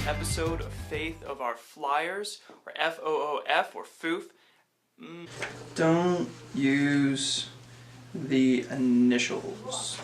episode of Faith of Our Flyers, or FOOF, or FOOF. Don't use the initials.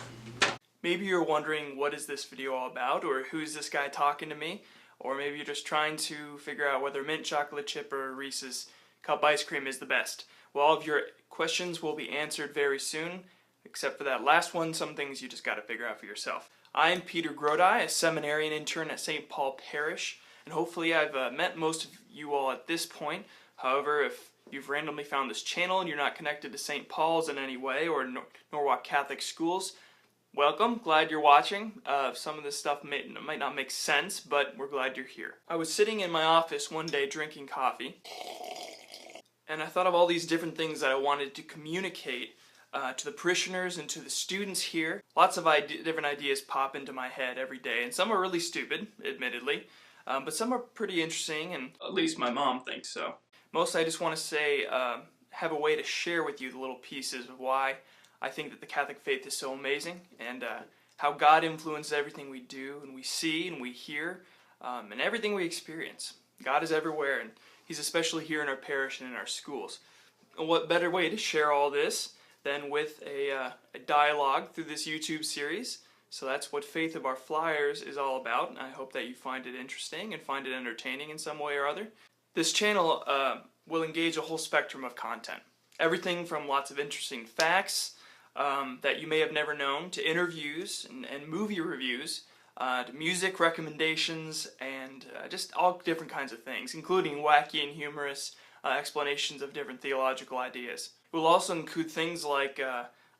Maybe you're wondering what is this video all about, or who's this guy talking to me, or maybe you're just trying to figure out whether mint chocolate chip or Reese's cup ice cream is the best. Well, all of your questions will be answered very soon, except for that last one. Some things you just got to figure out for yourself. I'm Peter Grodi, a seminarian intern at Saint Paul Parish, and hopefully I've met most of you all at this point. However, if you've randomly found this channel and you're not connected to Saint Paul's in any way, or Norwalk Catholic schools, welcome, glad you're watching. Some of this stuff might not make sense, but we're glad you're here. I was sitting in my office one day drinking coffee, and I thought of all these different things that I wanted to communicate to the parishioners and to the students here. Lots of different ideas pop into my head every day, and some are really stupid, admittedly, but some are pretty interesting, and at least my mom thinks so. Mostly I just want to say, have a way to share with you the little pieces of why I think that the Catholic faith is so amazing, and how God influences everything we do and we see and we hear, and everything we experience. God is everywhere, and He's especially here in our parish and in our schools. And what better way to share all this than with a dialogue through this YouTube series? So that's what Faith of Our Flyers is all about, and I hope that you find it interesting and find it entertaining in some way or other. This channel will engage a whole spectrum of content. Everything from lots of interesting facts that you may have never known, to interviews and movie reviews, to music recommendations, and just all different kinds of things, including wacky and humorous explanations of different theological ideas. It will also include things like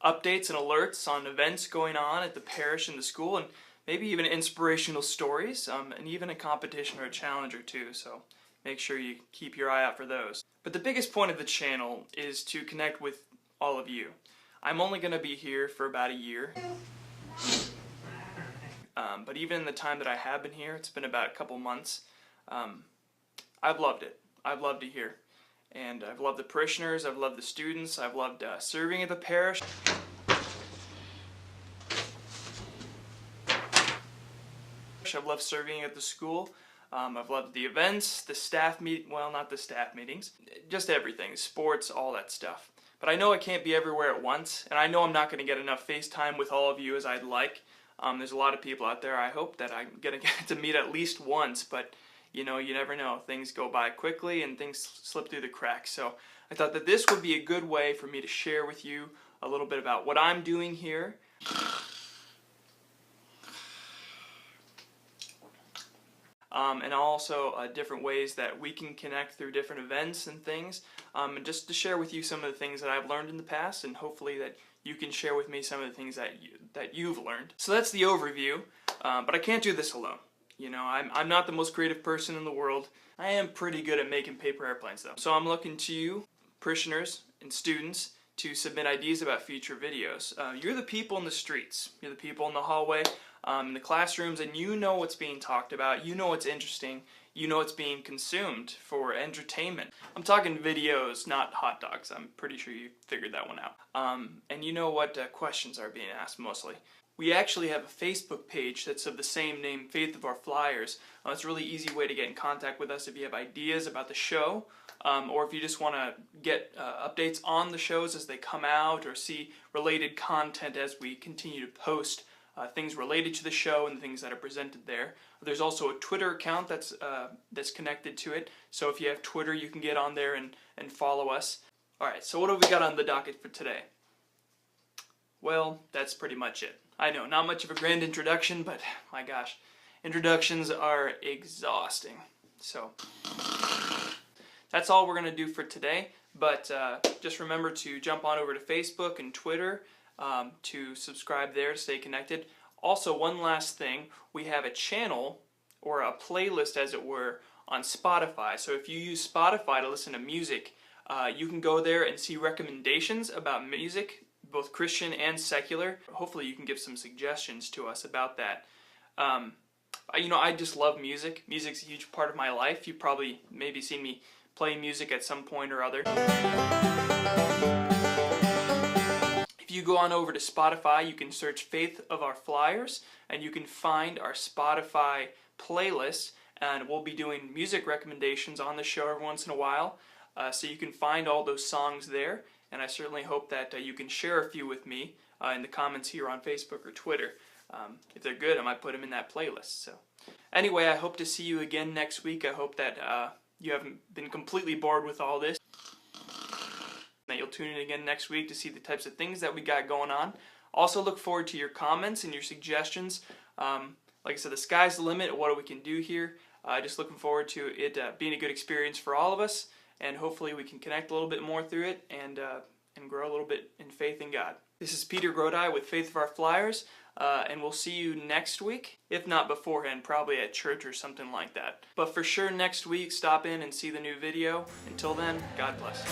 updates and alerts on events going on at the parish and the school, and maybe even inspirational stories, and even a competition or a challenge or two, so make sure you keep your eye out for those. But the biggest point of the channel is to connect with all of you. I'm only going to be here for about a year, but even in the time that I have been here, it's been about a couple months, I've loved it. I've loved it here. And I've loved the parishioners, I've loved the students, I've loved serving at the parish. I've loved serving at the school. I've loved the events, the staff not the staff meetings, just everything, sports, all that stuff. But I know I can't be everywhere at once, and I know I'm not going to get enough FaceTime with all of you as I'd like. There's a lot of people out there I hope that I'm going to get to meet at least once, but you know, you never know. Things go by quickly and things slip through the cracks. So I thought that this would be a good way for me to share with you a little bit about what I'm doing here. And also different ways that we can connect through different events and things, and just to share with you some of the things that I've learned in the past, and hopefully that you can share with me some of the things that you've learned. So that's the overview, but I can't do this alone. You know, I'm not the most creative person in the world. I am pretty good at making paper airplanes though. So I'm looking to you, parishioners and students, to submit ideas about future videos. You're the people in the streets. You're the people in the hallway, in the classrooms, and you know what's being talked about. You know what's interesting. You know what's being consumed for entertainment. I'm talking videos, not hot dogs. I'm pretty sure you figured that one out. And you know what questions are being asked mostly. We actually have a Facebook page that's of the same name, Faith of Our Flyers. It's a really easy way to get in contact with us if you have ideas about the show, or if you just want to get updates on the shows as they come out, or see related content as we continue to post things related to the show and things that are presented there. There's also a Twitter account that's connected to it, so if you have Twitter, you can get on there and follow us. Alright, so what have we got on the docket for today? Well, that's pretty much it. I know, not much of a grand introduction, but my gosh, introductions are exhausting. So that's all we're going to do for today, but just remember to jump on over to Facebook and Twitter to subscribe there to stay connected. Also, one last thing, we have a channel, or a playlist as it were, on Spotify. So if you use Spotify to listen to music, you can go there and see recommendations about music, both Christian and secular. Hopefully you can give some suggestions to us about that. You know, I just love music. Music's a huge part of my life. You've probably maybe seen me play music at some point or other. If you go on over to Spotify, you can search Faith of Our Flyers, and you can find our Spotify playlist, and we'll be doing music recommendations on the show every once in a while, so you can find all those songs there, and I certainly hope that you can share a few with me in the comments here on Facebook or Twitter. If they're good, I might put them in that playlist. So anyway, I hope to see you again next week. I hope that you haven't been completely bored with all this, that you'll tune in again next week to see the types of things that we got going on. Also look forward to your comments and your suggestions. Like I said, the sky's the limit of what we can do here. Just looking forward to it being a good experience for all of us, and hopefully we can connect a little bit more through it and grow a little bit in faith in God. This is Peter Grodi with Faith of Our Flyers, and we'll see you next week. If not beforehand, probably at church or something like that. But for sure next week, stop in and see the new video. Until then, God bless.